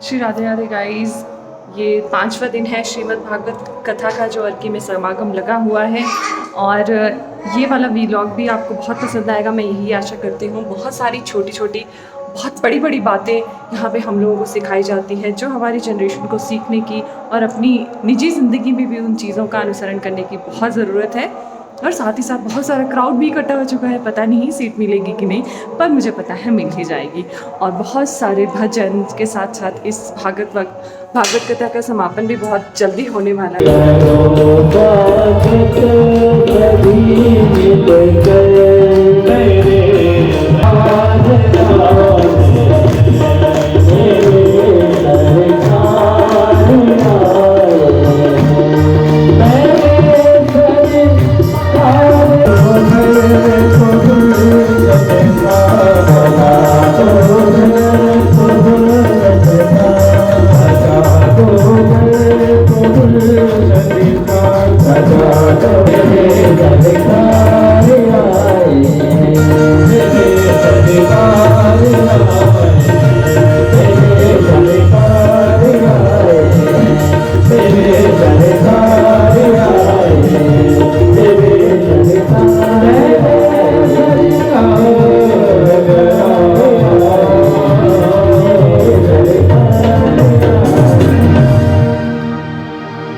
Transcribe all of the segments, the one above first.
Shri Radhe Radhe guys, ये 5वां दिन है श्रीमद् भागवत कथा का जो अर्की में समागम लगा हुआ है। और ये वाला वीलॉग भी आपको बहुत पसंद आएगा, मैं यही आशा करती हूँ। बहुत सारी छोटी छोटी बहुत बड़ी बड़ी बातें यहाँ पे हम लोगों को सिखाई जाती हैं, जो हमारी जनरेशन को सीखने की और अपनी निजी ज़िंदगी में भी उन चीज़ों का अनुसरण करने की बहुत ज़रूरत है। और साथ ही साथ बहुत सारा क्राउड भी इकट्ठा हो चुका है, पता नहीं सीट मिलेगी कि नहीं, पर मुझे पता है मिल ही जाएगी। और बहुत सारे भजन के साथ साथ इस भागवत कथा का समापन भी बहुत जल्दी होने वाला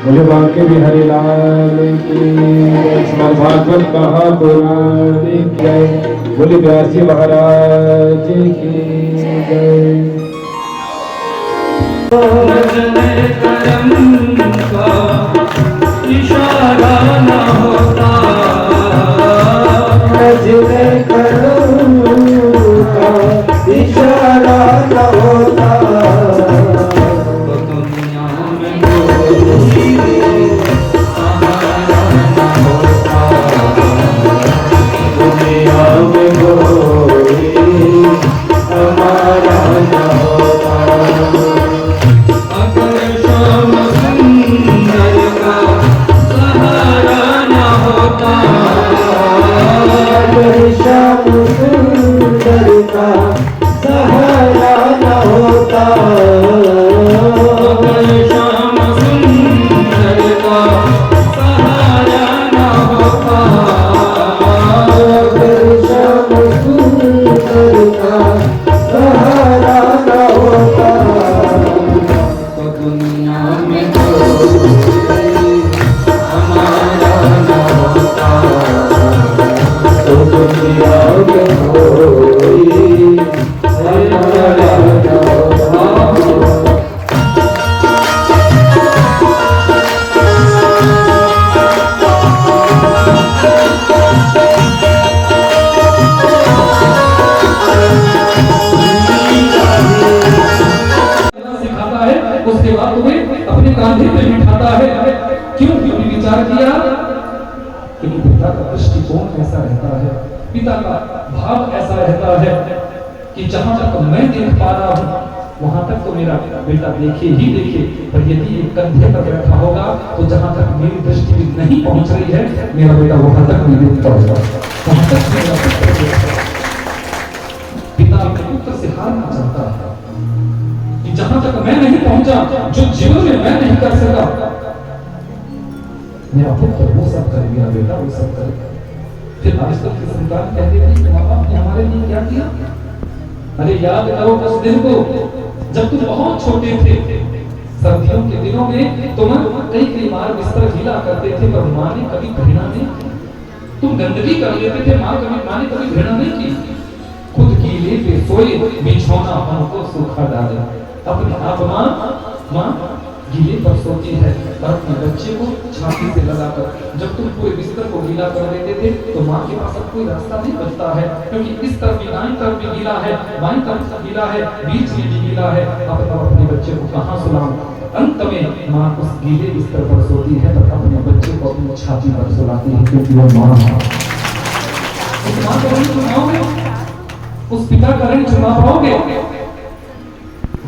बोले बांके बिहारी लाल की भागवत महापुराण की जय। बोले व्यास जी महाराज की जय। इशारा न होता इशारा न होता उसके बाद तुम्हें अपने कांधे पे बिठाता है। क्यों? क्योंकि विचार किया, क्योंकि पिता का दृष्टिकोण ऐसा रहता है, पिता का भाव ऐसा रहता है कि जहां तक मैं देख पा रहा हूं वहां तक तो मेरा बेटा देखे ही देखे, पर यदि ये कंधे पर बैठा होगा तो जहां तक मेरी दृष्टि नहीं पहुंच रही है मेरा बेटा वहां तक नहीं देख पाएगा, वहां तक मेरा पिता अपने पुत्र से हारना चाहता है कि जहां तक मैं नहीं पहुंचा, जो जीवन में मैं नहीं कर सका, मेरा पुत्र वो सब कर, मेरा बेटा वो सब करेगा। फिर आज तक की संतान कहती थी कि माँ बाप ने हमारे लिए क्या किया? अरे याद करो उस दिन को जब तुम बहुत छोटे थे, सर्दियों के दिनों में तुम कई बार बिस्तर गीला करते थे, पर माँ ने कभी घृणा नहीं की। तुम गंदगी कर लेते थे, माँ ने कभी घृणा नहीं की। खुद गीले पे सोए बिछौना हमको सूखा डाले। अपनी आप माँ गीले पर सोती है और अपने बच्चे को छाती से लगाकर जब तुम पूरे बिस्तर को गीला कर देते थे तो माँ के पास अब कोई रास्ता नहीं बचता है, क्योंकि इस तरफ भी दाईं तरफ भी गीला है, बाईं तरफ गीला है, बीच में भी गीला है। अब अपने बच्चे को कहाँ सुलाऊं? अंत में माँ उस गीले बिस्तर पर सोती है पर अपने बच्चे को अपनी छाती पर सुलाती है, क्योंकि वो माँ है। उस माँ को नहीं चुनाओगे, उस पिता का ऋण चुना पाओगे?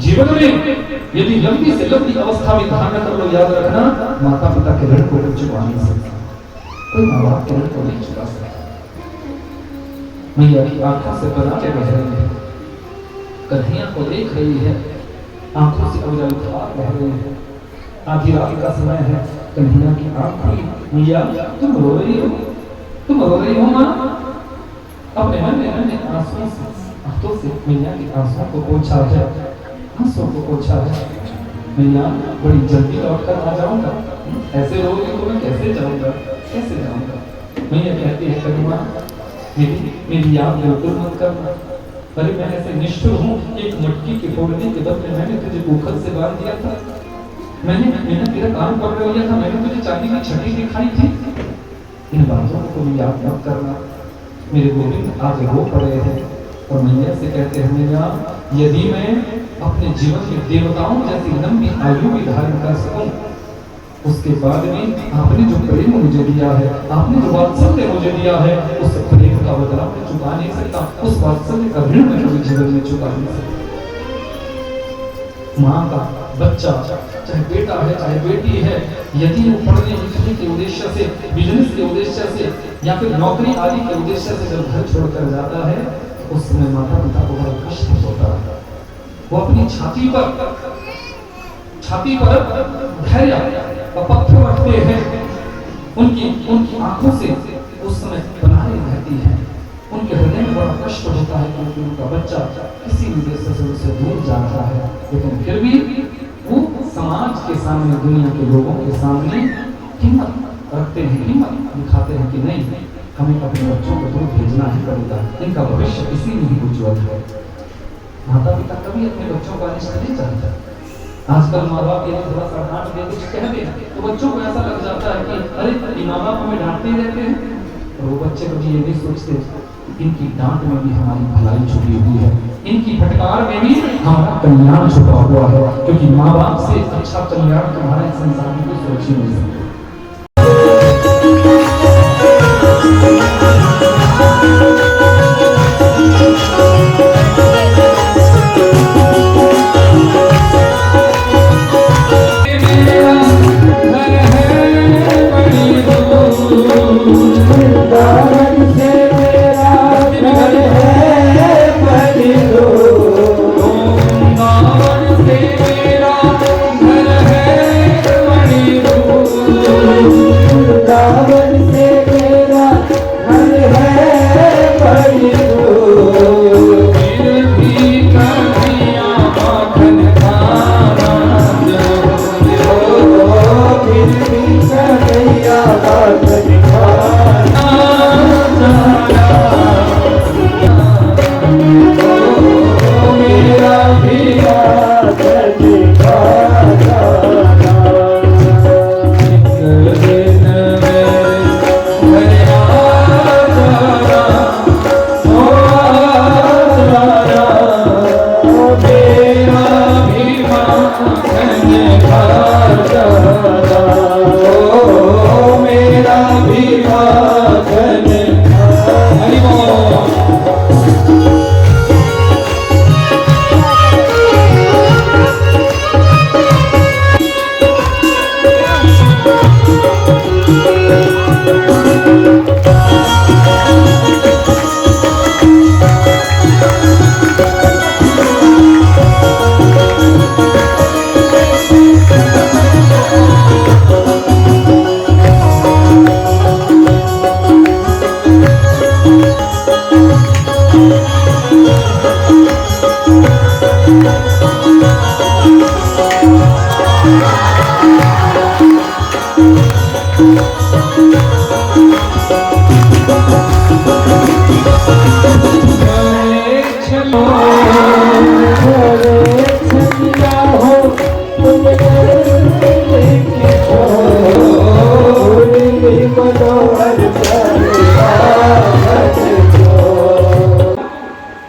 जीवन में यदि लंबी से लंबी अवस्था में ध्यान कर लो, याद रखना माता पिता के ऋण को चुका नहीं सकता, कोई माँ बाप के ऋण को नहीं चुका सकता। मैया की आंखों से बनाते बह रही है, कन्हैया को देख रही है, आंखों से हो जाए था कह रहे हैं। आधी रात का समय है, कन्हैया की आंख खुली, मैया तुम रो रही हो, तुम रो रही हो माँ? अपने मन में आंसुओं से, हाथों से मैया के आंसुओं को पोंछा है, आंसुओं को पोंछा है। मैया बड़ी जल्दी लौट कर आ जाऊंगा, ऐसे रोगे तो मैं कैसे जाऊंगा, कैसे जाऊंगा? मैया कहती है कन्हैया मेरी याद बिल्कुल मत करना। अरे मैं ऐसे निष्ठुर हूँ, एक मटकी के फोड़ने के बदले मैंने तुझे भूखल से बांध दिया था, मैंने तेरा काम पकड़ लिया था, मैंने तुझे चांदी की छड़ी दिखाई थी। इन बातों को भी याद मत करना। मेरे गोविंद आज रो पड़े हैं और मैया से कहते हैं मैया यदि मैं अपने जीवन में देवताओं जैसी लंबी आयु भी धारण कर सकूं, उसके बाद में आपने जो प्रेम मुझे दिया है, आपने जो वात्सल्य मुझे दिया है, उस प्रेम का बदला मैं चुका नहीं सकता, उस वात्सल्य का ऋण मैं कभी जीवन में चुका नहीं सकता। माँ का बच्चा चाहे बेटा है चाहे बेटी है, यदि वो पढ़ने लिखने के उद्देश्य से, बिजनेस के उद्देश्य से या फिर नौकरी आदि के उद्देश्य से जब घर छोड़कर जाता है, उस समय माता पिता को बड़ा कष्ट होता है। वो अपनी छाती पर धैर्य और पत्थर रखते हैं, उनकी आंखों से उस समय बनाए रहती है। उनके हृदय में बड़ा कष्ट होता है क्योंकि उनका बच्चा किसी उद्देश्य से उनसे दूर जा रहा है, लेकिन फिर भी वो समाज के सामने, दुनिया के लोगों के सामने हिम्मत रखते हैं, हिम्मत दिखाते हैं कि नहीं, हमें अपने बच्चों को दूर भेजना ही पड़ेगा, इनका भविष्य इसी में ही उज्ज्वल है। माता पिता कभी अपने बच्चों का अनिष्ट नहीं चाहते। आजकल माँ बाप यदि थोड़ा सा डांट दे कुछ कह दे तो बच्चों को ऐसा लग जाता है कि अरे माँ बाप हमें डांटते ही रहते हैं, और वो बच्चे कभी ये नहीं सोचते इनकी डांट में भी हमारी भलाई छुपी हुई है, इनकी फटकार में भी हमारा कल्याण छुपा हुआ है, क्योंकि माँ बाप से अच्छा कल्याण तुम्हारे संसार में कोई सोच ही नहीं सकते।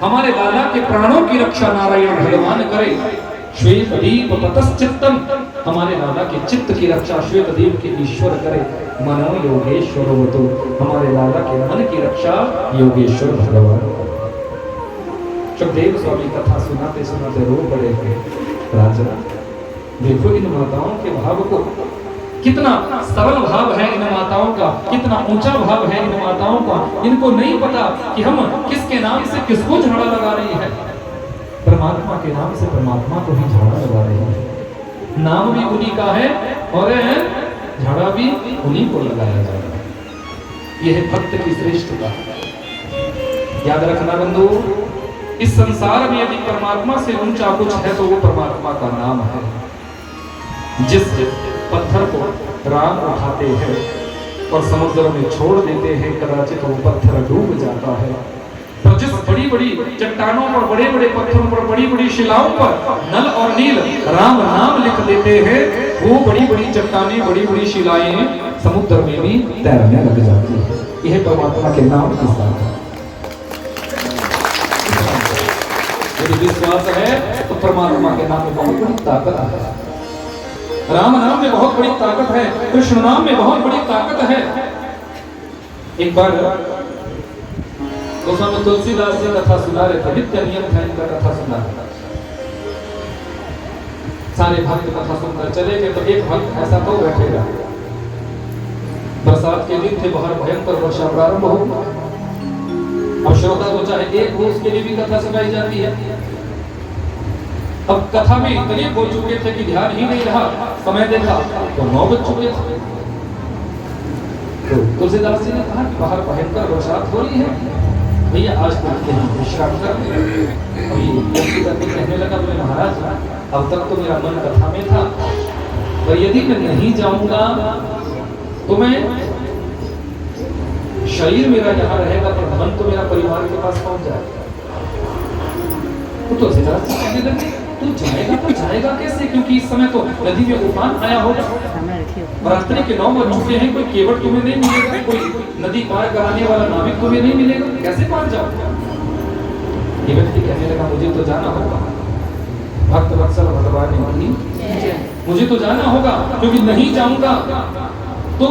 हमारे लाला के प्राणों की रक्षा नारायण भगवान करे। श्वेतदीप ततश्चित्तम, हमारे लाला के चित्त की रक्षा श्वेतदीप के ईश्वर करे। मनो योगेश्वर होतो, हमारे लाला के मन की रक्षा योगेश्वर भगवान। सुखदेव स्वामी कथा सुनाते सुनाते रो पड़े हैं। राजा देखो इन माताओं के भाव को, कितना सरल भाव है इन माताओं का, कितना ऊंचा भाव है इन माताओं का। इनको नहीं पता कि हम किसके नाम से किसको झाड़ा लगा रही है, परमात्मा के नाम से परमात्मा को ही झाड़ा लगा रही है। नाम भी उन्हीं का है और झाड़ा भी उन्हीं को लगाया जा रहा है। यह है भक्त की श्रेष्ठता। याद रखना बंधु, इस संसार में यदि परमात्मा से ऊंचा कुछ है तो वो परमात्मा का नाम है। जिस पत्थर को राम उठाते हैं और समुद्र में छोड़ देते हैं, कदाचित वो पत्थर डूब जाता है। पर जिस बड़ी बड़ी चट्टानों पर, बड़े बड़े पत्थरों पर, बड़ी बड़ी शिलाओं पर नल और नील राम नाम लिख देते हैं, वो बड़ी बड़ी चट्टानें, बड़ी बड़ी शिलाएं समुद्र में भी तैरने लग जाती है। यह परमात्मा के नाम की साथ है। यदि विश्वास है तो परमात्मा के नाम में बहुत बड़ी ताकत है। राम नाम में बहुत बड़ी ताकत है, कृष्ण नाम में बहुत बड़ी ताकत है। एक बार गोस्वामी तुलसीदास जी कथा सुना रहे थे, नित्य नियम था इनका कथा सुना। सारे भक्त कथा सुनकर चले गए तो एक भक्त ऐसा तो बैठेगा। बरसात के दिन थे, बाहर भयंकर वर्षा प्रारंभ हो। अब श्रोता तो चाहे एक हो, उसके लिए भी कथा सुनाई जाती है। अब कथा में इतने हो चुके थे कि ध्यान ही नहीं रहा। समय देखा तो 9 बज चुके थे। तो तुलसीदास जी ने कहा कि बाहर भयंकर बरसात हो रही है, भैया आज तक विश्राम कर। कहने लगा, बोले महाराज अब तक तो मेरा मन कथा में था, पर यदि मैं नहीं जाऊंगा तो मैं शरीर मेरा यहाँ रहेगा पर मन तो मेरा परिवार के पास पहुंच जाएगा। तो सिद्धार्थ जी कहने लगे, तू जाएगा तो जाएगा कैसे, क्योंकि इस समय तो नदी में उफान आया होगा, रात्रि के 9 बज चुके हैं, कोई केवट तुम्हें नहीं मिलेगा, कोई नदी पार कराने वाला नाविक तुम्हें नहीं मिलेगा, कैसे पार जाओगे। ये व्यक्ति कहने लगा, मुझे तो जाना होगा। भक्त वत्सल भगवान ने कही, मुझे तो जाना होगा, क्योंकि नहीं जाऊंगा तो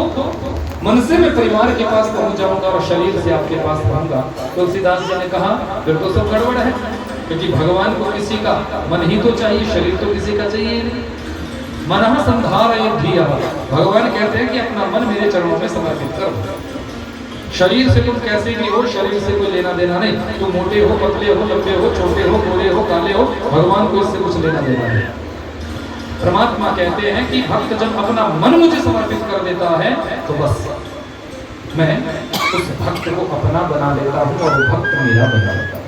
मन से मैं परिवार के पास पहुंच जाऊंगा और शरीर से आपके पास पहुंचूंगा। तुलसीदास जी ने कहा, फिर तो सब गड़बड़ है, क्योंकि भगवान को किसी का मन ही तो चाहिए, शरीर तो किसी का चाहिए नहीं। मनः संधारयेद्धियः, भगवान कहते हैं कि अपना मन मेरे चरणों में समर्पित करो। शरीर से तुम कैसे भी हो, शरीर से कोई लेना देना नहीं। तुम मोटे हो, पतले हो, लंबे हो, छोटे हो, गोरे हो, काले हो, भगवान को इससे कुछ लेना देना नहीं। परमात्मा कहते हैं कि भक्त जब अपना मन मुझे समर्पित कर देता है तो बस मैं उस भक्त को अपना बना लेता हूँ और वो भक्त मेरा बना लेता है।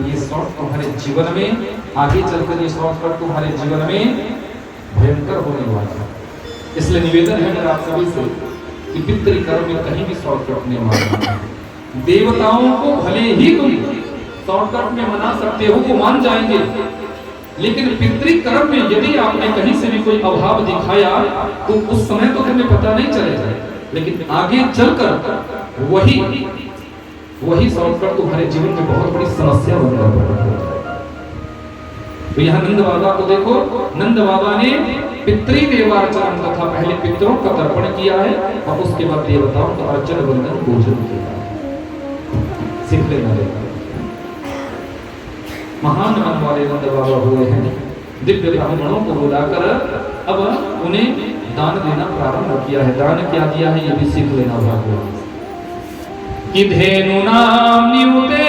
ये शॉर्ट तुम्हारे जीवन में, आगे चलकर ये शॉर्टकट तुम्हारे जीवन में भयंकर होने वाला है। इसलिए निवेदन है मेरा आप सभी से कि पितृ कर्म में कहीं भी शॉर्टकट नहीं मारना। देवताओं को भले ही तुम शॉर्टकट में मना सकते हो, वो मान जाएंगे, लेकिन पितृकर्म में यदि आपने कहीं से भी कोई अभाव दिखाया तो उस समय तो तुम्हें पता नहीं चलेगा, लेकिन आगे चलकर वही शॉर्टकट तुम्हारे जीवन में बहुत बड़ी समस्या बनकर पड़ेगी। तो यहाँ नंद बाबा को देखो, नंद बाबा ने पितृदेवार्चन तथा पहले पितरों का तर्पण किया है और उसके बाद देवताओं का अर्चन वंदन पूजन किया। सीख लेना देगा। महान मन वाले नंद बाबा हुए हैं। दिव्य ब्राह्मणों को बुलाकर अब उन्हें दान देना प्रारंभ किया है। दान क्या दिया है ये भी सीख लेना भगवान कि धेनु नाम नियुते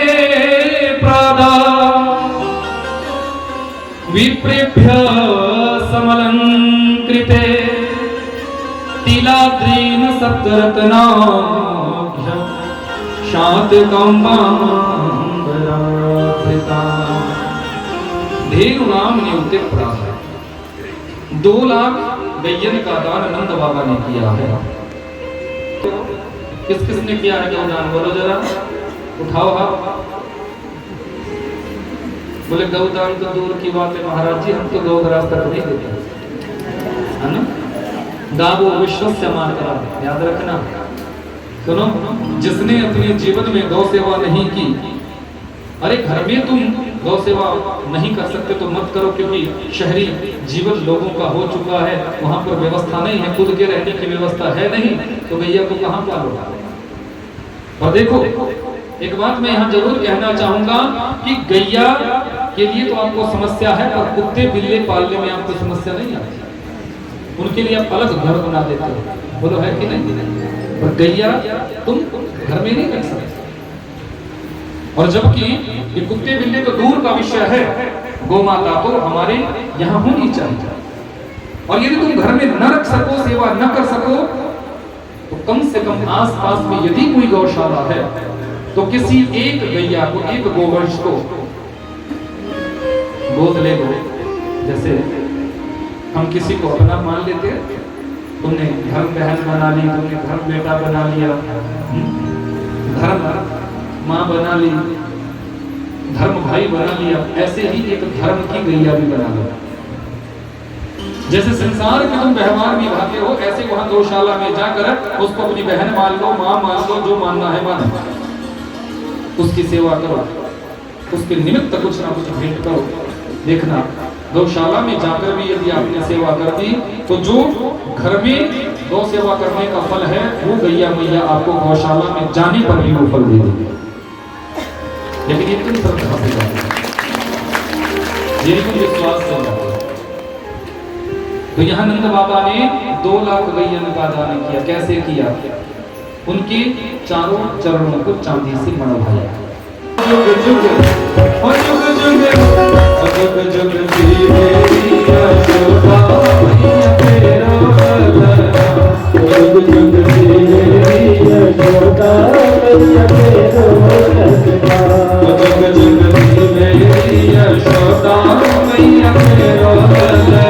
प्रादा विप्रेभ्य समलंकृते तिलाद्रीन सप्तरत्नाभ्य शातकंबांबराकृता। धेनु नाम नियुते प्रादा, 2 लाख गैयन का दान नंद बाबा ने किया है। किस किस ने किया है दान, बोलो जरा, उठाओ हाथ। बोले गौदान तो दूर की बात है महाराज जी, हम तो गौग्रास तक नहीं देते, है ना। गावो विश्वस्य मातरः, याद रखना। सुनो, जिसने अपने जीवन में गौ सेवा नहीं की, अरे घर में तुम गौ सेवा नहीं कर सकते तो मत करो, क्योंकि शहरी जीवन लोगों का हो चुका है, वहां पर व्यवस्था नहीं है, खुद के रहने की व्यवस्था है नहीं, तो गैया को कहां पालोगा। और देखो एक बात मैं यहाँ जरूर कहना चाहूंगा कि गैया के लिए तो आपको समस्या है, और कुत्ते बिल्ली पालने में आपको समस्या नहीं आती, उनके लिए आप अलग घर बना देते हो, बोलो है कि नहीं। पर गैया तुम घर में नहीं रख सकते। और जबकि ये कुत्ते बिल्ली तो दूर का विषय है, गौ माता तो हमारे यहाँ होनी चाहिए। और यदि तुम घर में न रख सको, सेवा न कर सको, तो कम से कम आसपास में यदि कोई गौशाला है तो किसी एक गैया को, एक गोवंश को गोद ले लो। जैसे हम किसी को अपना मान लेते हैं, तुमने धर्म बहन बना ली, तुमने धर्म बेटा बना लिया, धर्म माँ बना ली, धर्म भाई बना लिया, ऐसे ही एक धर्म की गैया भी बना लो। जैसे संसार के तुम व्यवहार निभाते हो, ऐसे वहां गौशाला में जाकर उसको अपनी बहन मान लो, माँ मान लो, जो मानना है मानो, उसकी सेवा करो, उसके निमित्त कुछ ना कुछ भेंट करो। देखना, गौशाला में जाकर भी यदि आपने सेवा कर दी तो जो घर में गौ सेवा करने का फल है वो गैया मैया आपको गौशाला में जाने पर भी वो फल दे देगी। लेकिन ये तुम श्रद्धा से जाते, ये तुम विश्वास से जाते। तो यहाँ नंद बाबा ने 2 लाख गैयन का दान किया। कैसे किया? उनके चारों चरणों को चांदी से मढ़वाया। जुग जुग जुग जुग जीवे यशोदा मैया तेरा ललना, जुग जुग जीवे यशोदा मैया तेरा ललना, जुग जुग जीवे यशोदा मैया तेरा ललना,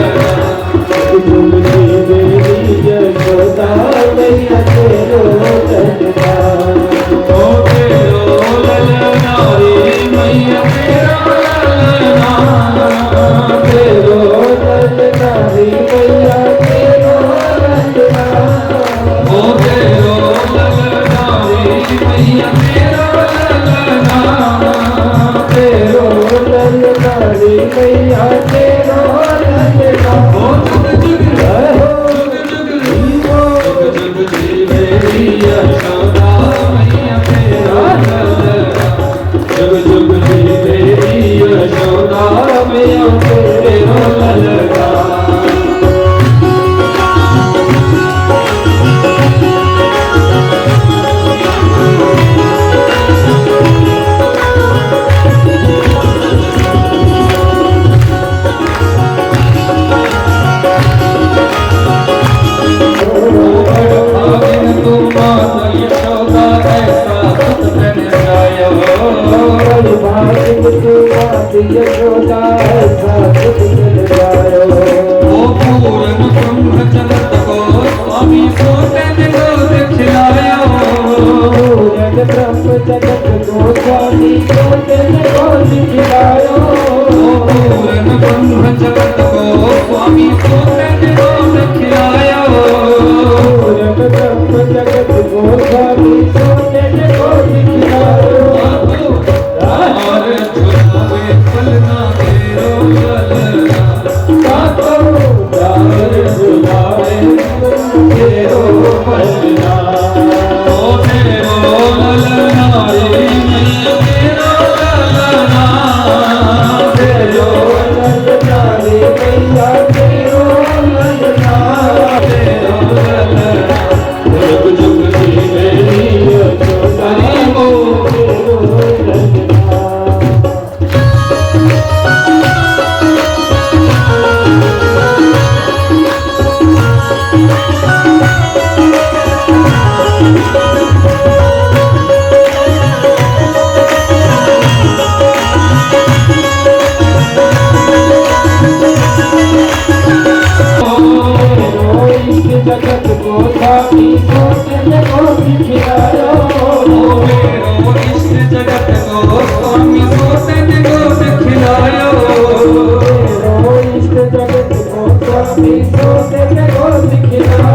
जुग जीवे यशोदा मैया तेरा ललना, ओ तेरो ललना रे मैया तेरा ललना, तेरो ललना रे मैया तेरा ललना, ओ तेरो ललना रे मैया तेरा ललना, तेरो ललना रे मैया तेरा ललना, ओ जुग जुग जीवे यशोदा मैया तेरा ललना, जुग जुग जीवे यशोदा मैया तेरा ललना। यशोदा ऐसा कुछ मिल जायो, ओ पूर्ण ब्रह्म जगत को स्वामी सोते को दिखलायो, पूर्ण ब्रह्म जगत को स्वामी सोते को दिखलायो, ओ पूर्ण ब्रह्म जगत को स्वामी सोते को दिखलायो, पूर्ण ब्रह्म जगत को स्वामी सोते को दिखलायो, और झुलावे पलना तेरो ललना, सातो प्यार झुलावे तेरो पलना, ओ तेरो ललना रे मैया तेरो ललना, तेरो ललना रे मैया तेरो ललना, तेरो ललना, जुग जुग जीवे यशोदा रे तेरो ललना। जगत को स्वामी सोते को दिखलायो, मेरो इष्ट जगत को स्वामी सोते को दिखलायो, मेरो इष्ट जगत को स्वामी सोते को दिखलायो,